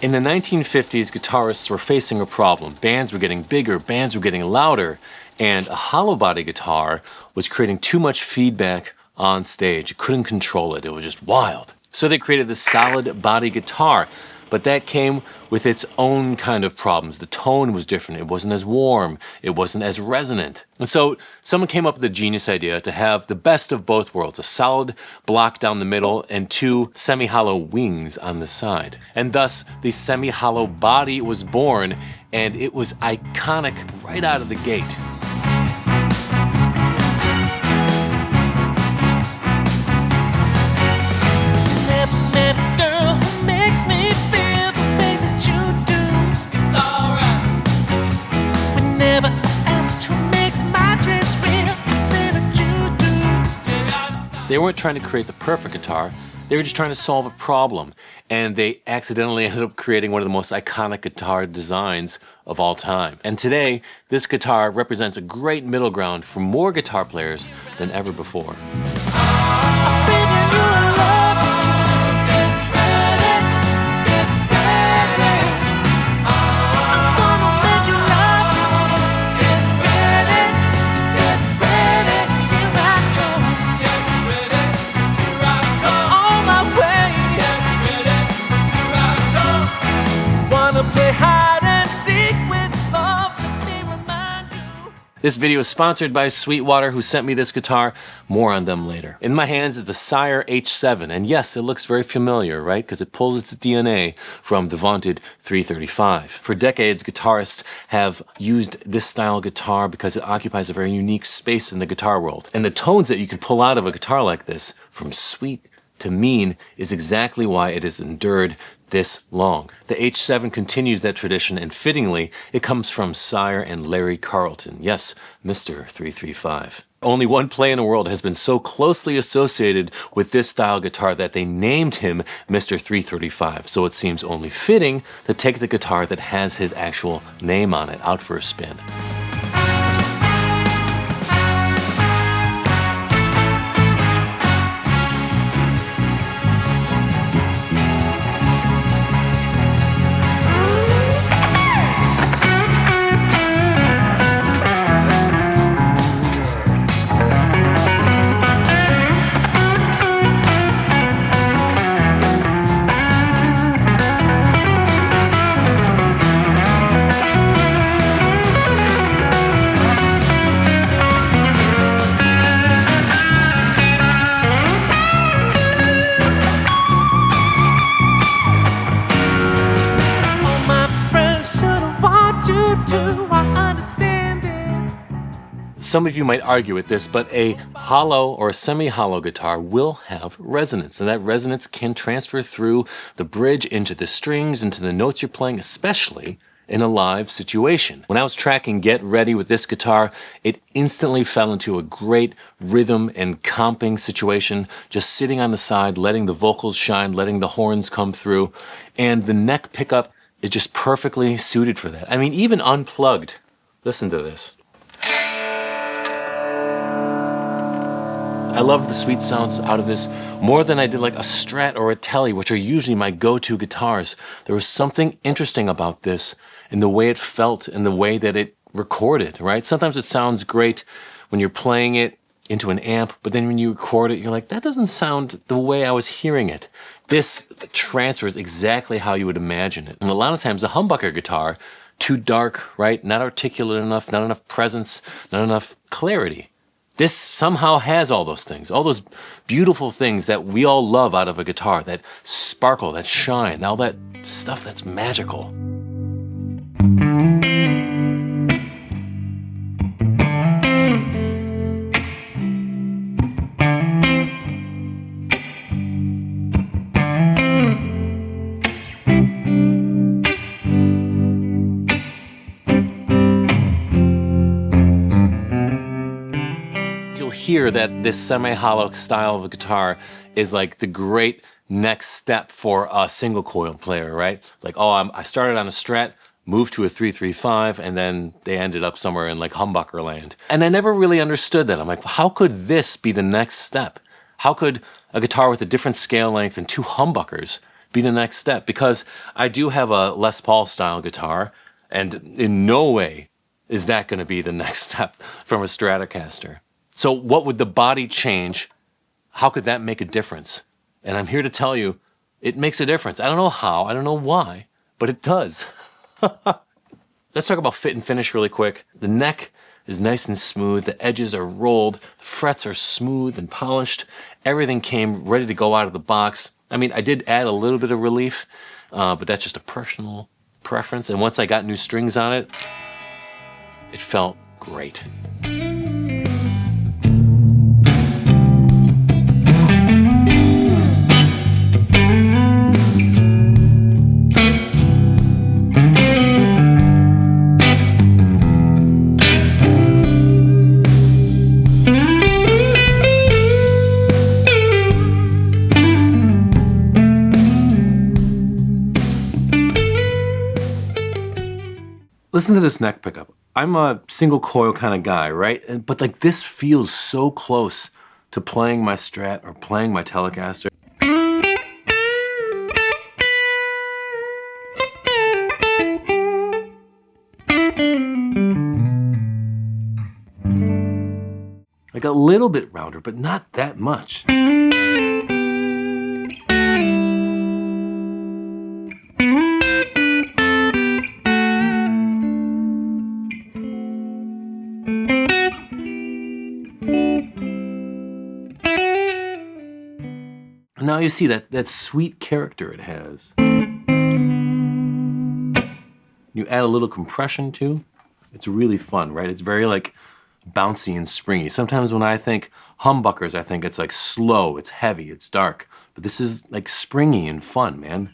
In the 1950s, guitarists were facing a problem. Bands were getting bigger, bands were getting louder, and a hollow body guitar was creating too much feedback on stage. You couldn't control it. It was just wild. So they created the solid body guitar, but that came with its own kind of problems. The tone was different. It wasn't as warm. It wasn't as resonant. And so someone came up with the genius idea to have the best of both worlds, a solid block down the middle and two semi-hollow wings on the side. And thus, the semi-hollow body was born, and it was iconic right out of the gate. They weren't trying to create the perfect guitar, they were just trying to solve a problem, and they accidentally ended up creating one of the most iconic guitar designs of all time. And today, this guitar represents a great middle ground for more guitar players than ever before. This video is sponsored by Sweetwater, who sent me this guitar. More on them later. In my hands is the Sire H7, and yes, it looks very familiar, right? Because it pulls its DNA from the vaunted 335. For decades, guitarists have used this style guitar because it occupies a very unique space in the guitar world. And the tones that you can pull out of a guitar like this, from sweet to mean, is exactly why it has endured this long. The H7 continues that tradition, and fittingly, it comes from Sire and Larry Carlton. Yes, Mr. 335. Only one player in the world has been so closely associated with this style guitar that they named him Mr. 335. So it seems only fitting to take the guitar that has his actual name on it out for a spin. Some of you might argue with this, but a hollow or a semi-hollow guitar will have resonance, and that resonance can transfer through the bridge into the strings, into the notes you're playing, especially in a live situation. When I was tracking Get Ready with this guitar, it instantly fell into a great rhythm and comping situation, just sitting on the side, letting the vocals shine, letting the horns come through, and the neck pickup is just perfectly suited for that. I mean, even unplugged, listen to this. I love the sweet sounds out of this more than I did like a Strat or a Tele, which are usually my go-to guitars. There was something interesting about this in the way it felt and the way that it recorded, right? Sometimes it sounds great when you're playing it into an amp, but then when you record it, you're like, that doesn't sound the way I was hearing it. This transfers exactly how you would imagine it. And a lot of times, a humbucker guitar, too dark, right? Not articulate enough, not enough presence, not enough clarity. This somehow has all those things, all those beautiful things that we all love out of a guitar, that sparkle, that shine, all that stuff that's magical. Hear that this semi-hollow style of a guitar is like the great next step for a single coil player, right? Like, oh, I started on a Strat, moved to a 335, and then they ended up somewhere in like humbucker land. And I never really understood that. I'm like, how could this be the next step? How could a guitar with a different scale length and two humbuckers be the next step? Because I do have a Les Paul style guitar, and in no way is that going to be the next step from a Stratocaster. So what would the body change? How could that make a difference? And I'm here to tell you, it makes a difference. I don't know how, I don't know why, but it does. Let's talk about fit and finish really quick. The neck is nice and smooth. The edges are rolled. The frets are smooth and polished. Everything came ready to go out of the box. I mean, I did add a little bit of relief, but that's just a personal preference. And once I got new strings on it, it felt great. Listen to this neck pickup. I'm a single coil kind of guy, right? But like this feels so close to playing my Strat or playing my Telecaster. Like a little bit rounder, but not that much. Now you see that sweet character it has. You add a little compression too. It's really fun, right? It's very like bouncy and springy. Sometimes when I think humbuckers, I think it's like slow, it's heavy, it's dark. But this is like springy and fun, man.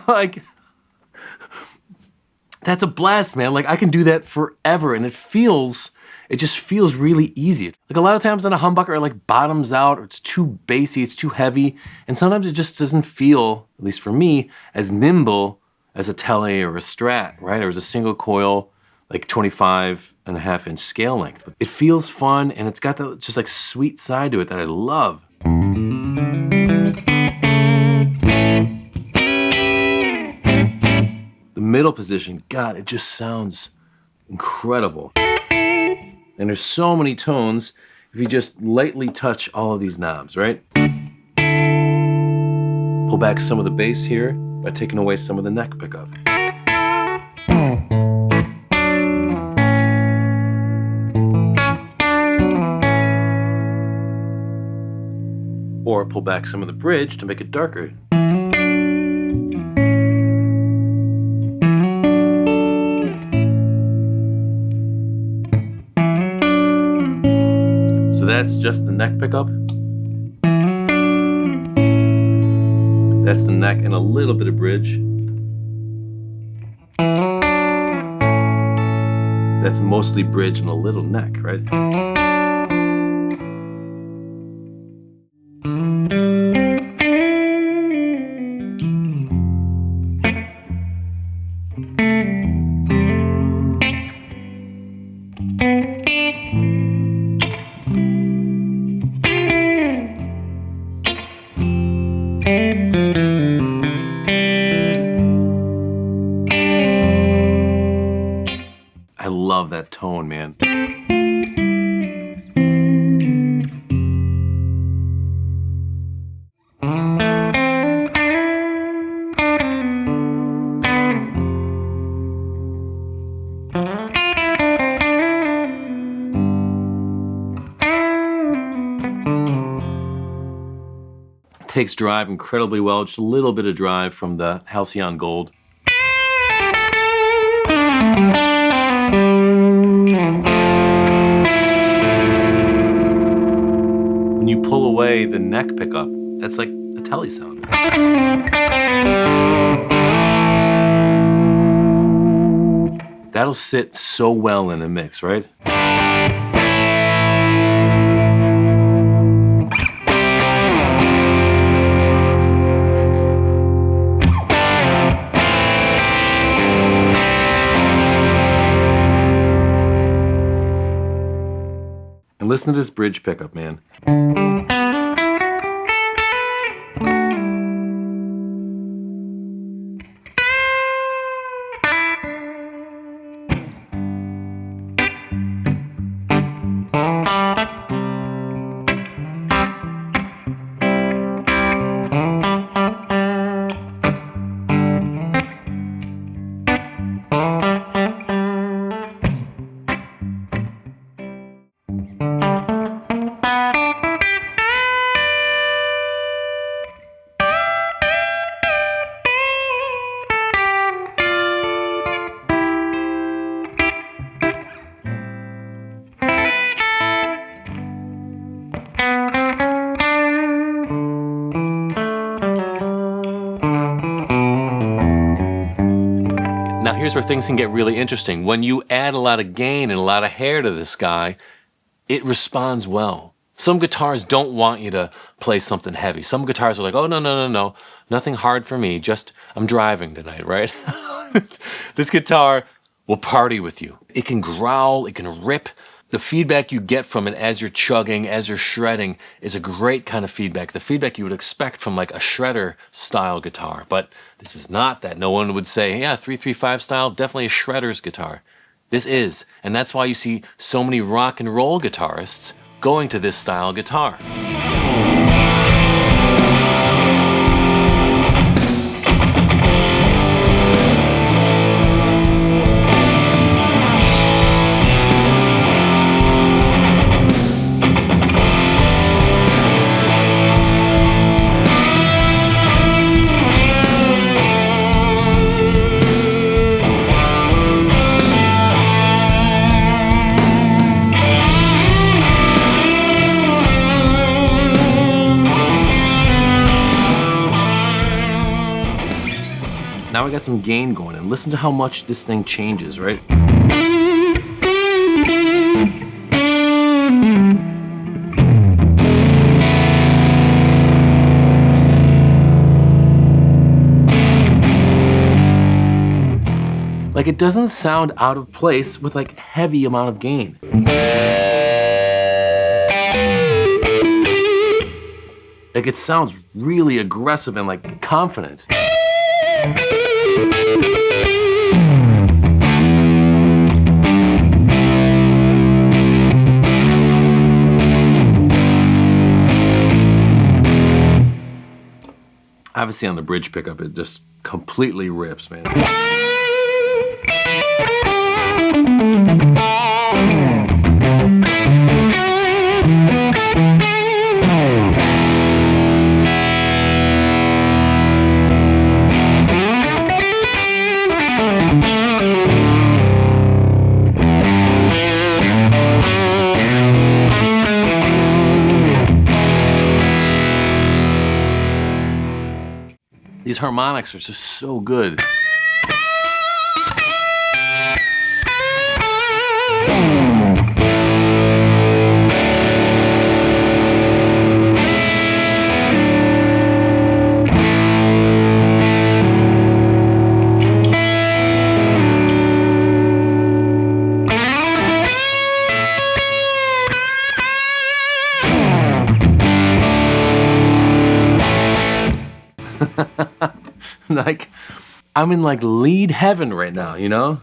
Like, that's a blast, man. Like, I can do that forever, and it just feels really easy. Like, a lot of times on a humbucker, it like bottoms out, or it's too bassy, it's too heavy, and sometimes it just doesn't feel, at least for me, as nimble as a Tele or a Strat, right? Or as a single coil, like 25.5-inch scale length. But it feels fun, and it's got that just like sweet side to it that I love. The middle position, God, it just sounds incredible. And there's so many tones if you just lightly touch all of these knobs, right? Pull back some of the bass here by taking away some of the neck pickup. Or pull back some of the bridge to make it darker. So that's just the neck pickup. That's the neck and a little bit of bridge. That's mostly bridge and a little neck, right? I love that tone, man. Takes drive incredibly well, just a little bit of drive from the Halcyon Gold. When you pull away the neck pickup, That's like a telly sound. That'll sit so well in a mix, right? And listen to this bridge pickup, man. Now here's where things can get really interesting. When you add a lot of gain and a lot of hair to this guy, it responds well. Some guitars don't want you to play something heavy. Some guitars are like, oh, no, nothing hard for me, just I'm driving tonight, right? This guitar will party with you. It can growl, it can rip. The feedback you get from it as you're chugging, as you're shredding, is a great kind of feedback. The feedback you would expect from like a shredder style guitar. But this is not that. No one would say, yeah, 335 style, definitely a shredder's guitar. This is, and that's why you see so many rock and roll guitarists going to this style guitar. Now I got some gain going, and listen to how much this thing changes, right? Like, it doesn't sound out of place with like heavy amount of gain. Like, it sounds really aggressive and like confident. Obviously on the bridge pickup, it just completely rips, man. These harmonics are just so good. Like, I'm in like lead heaven right now, you know?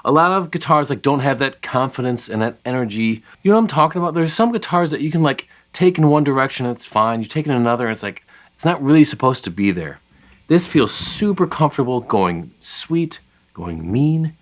A lot of guitars like don't have that confidence and that energy. You know what I'm talking about? There's some guitars that you can like take in one direction and it's fine. You take it in another and it's like, it's not really supposed to be there. This feels super comfortable, going sweet, going mean.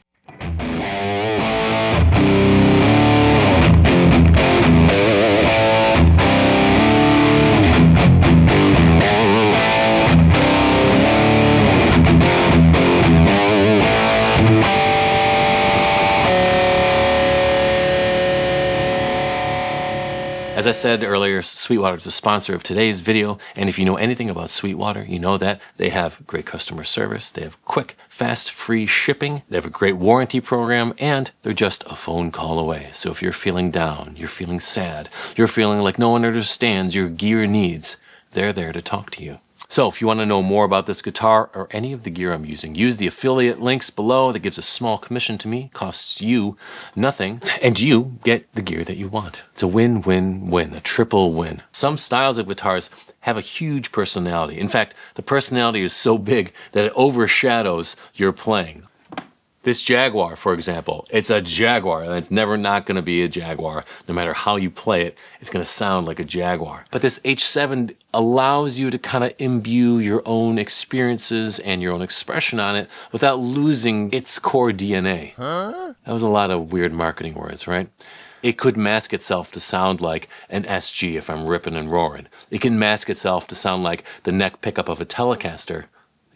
As I said earlier, Sweetwater is a sponsor of today's video, and if you know anything about Sweetwater, you know that they have great customer service, they have quick, fast, free shipping, they have a great warranty program, and they're just a phone call away. So if you're feeling down, you're feeling sad, you're feeling like no one understands your gear needs, they're there to talk to you. So if you want to know more about this guitar or any of the gear I'm using, use the affiliate links below. That gives a small commission to me, costs you nothing, and you get the gear that you want. It's a win-win-win, a triple win. Some styles of guitars have a huge personality. In fact, the personality is so big that it overshadows your playing. This Jaguar, for example, it's a Jaguar, and it's never not going to be a Jaguar. No matter how you play it, it's going to sound like a Jaguar. But this H7 allows you to kind of imbue your own experiences and your own expression on it without losing its core DNA. That was a lot of weird marketing words, right? It could mask itself to sound like an SG if I'm ripping and roaring. It can mask itself to sound like the neck pickup of a Telecaster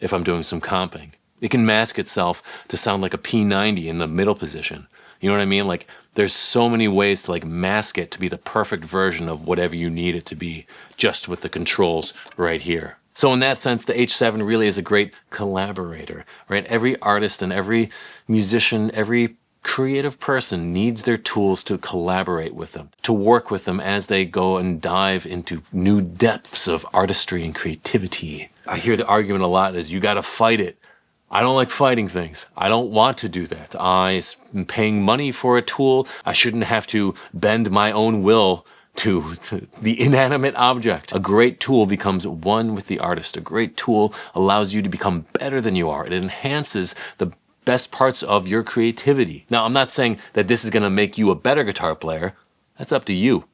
if I'm doing some comping. It can mask itself to sound like a P90 in the middle position. You know what I mean? Like, there's so many ways to like mask it to be the perfect version of whatever you need it to be, just with the controls right here. So in that sense, the H7 really is a great collaborator, right? Every artist and every musician, every creative person needs their tools to collaborate with them, to work with them as they go and dive into new depths of artistry and creativity. I hear the argument a lot is you got to fight it. I don't like fighting things. I don't want to do that. I'm paying money for a tool. I shouldn't have to bend my own will to the inanimate object. A great tool becomes one with the artist. A great tool allows you to become better than you are. It enhances the best parts of your creativity. Now, I'm not saying that this is going to make you a better guitar player. That's up to you.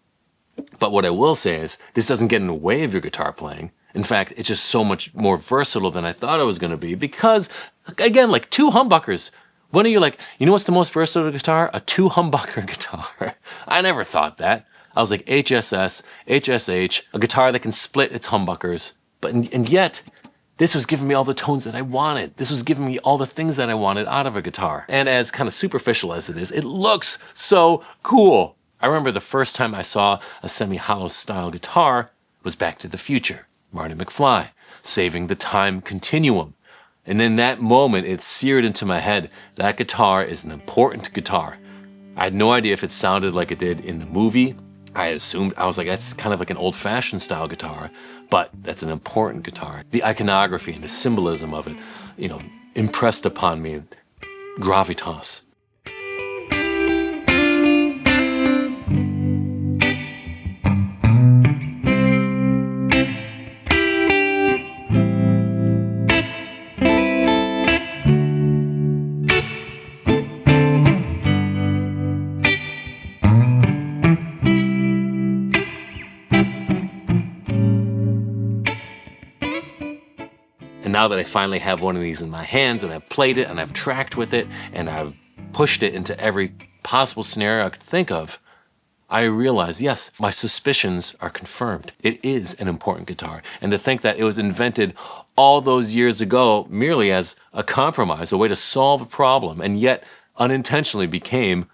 But what I will say is this doesn't get in the way of your guitar playing. In fact, it's just so much more versatile than I thought it was going to be because, again, like two humbuckers. When are you like, you know what's the most versatile guitar? A two humbucker guitar. I never thought that. I was like HSS, HSH, a guitar that can split its humbuckers. But and yet, this was giving me all the tones that I wanted. This was giving me all the things that I wanted out of a guitar. And as kind of superficial as it is, it looks so cool. I remember the first time I saw a semi-hollow style guitar was Back to the Future. Marty McFly, Saving the Time Continuum. And in that moment, it seared into my head, that guitar is an important guitar. I had no idea if it sounded like it did in the movie. I assumed, I was like, that's kind of like an old-fashioned style guitar, but that's an important guitar. The iconography and the symbolism of it, you know, impressed upon me gravitas. And now that I finally have one of these in my hands and I've played it and I've tracked with it and I've pushed it into every possible scenario I could think of, I realize, yes, my suspicions are confirmed. It is an important guitar. And to think that it was invented all those years ago merely as a compromise, a way to solve a problem, and yet unintentionally became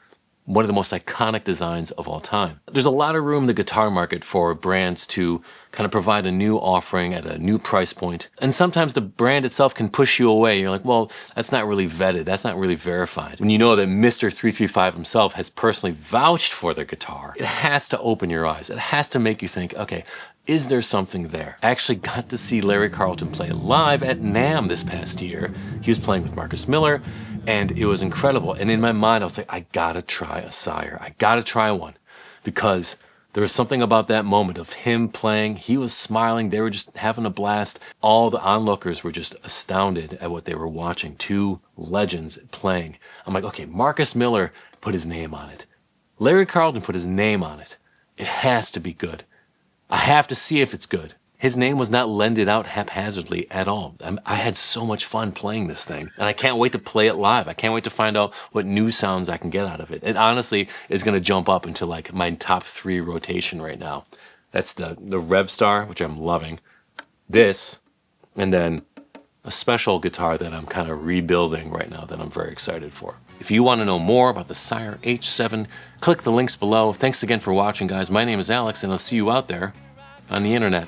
one of the most iconic designs of all time. There's a lot of room in the guitar market for brands to kind of provide a new offering at a new price point. And sometimes the brand itself can push you away. You're like, well, that's not really vetted. That's not really verified. When you know that Mr. 335 himself has personally vouched for their guitar, it has to open your eyes. It has to make you think, okay, is there something there? I actually got to see Larry Carlton play live at NAMM this past year. He was playing with Marcus Miller, and it was incredible. And in my mind, I was like, I gotta try a Sire. I gotta try one. Because there was something about that moment of him playing. He was smiling. They were just having a blast. All the onlookers were just astounded at what they were watching. Two legends playing. I'm like, okay, Marcus Miller put his name on it. Larry Carlton put his name on it. It has to be good. I have to see if it's good. His name was not lended out haphazardly at all. I had so much fun playing this thing, and I can't wait to play it live. I can't wait to find out what new sounds I can get out of it. It honestly is going to jump up into like my top 3 rotation right now. That's the Rev Star, which I'm loving, this, and then a special guitar that I'm kind of rebuilding right now that I'm very excited for. If you want to know more about the Sire H7, click the links below. Thanks again for watching, guys. My name is Alex, and I'll see you out there on the internet.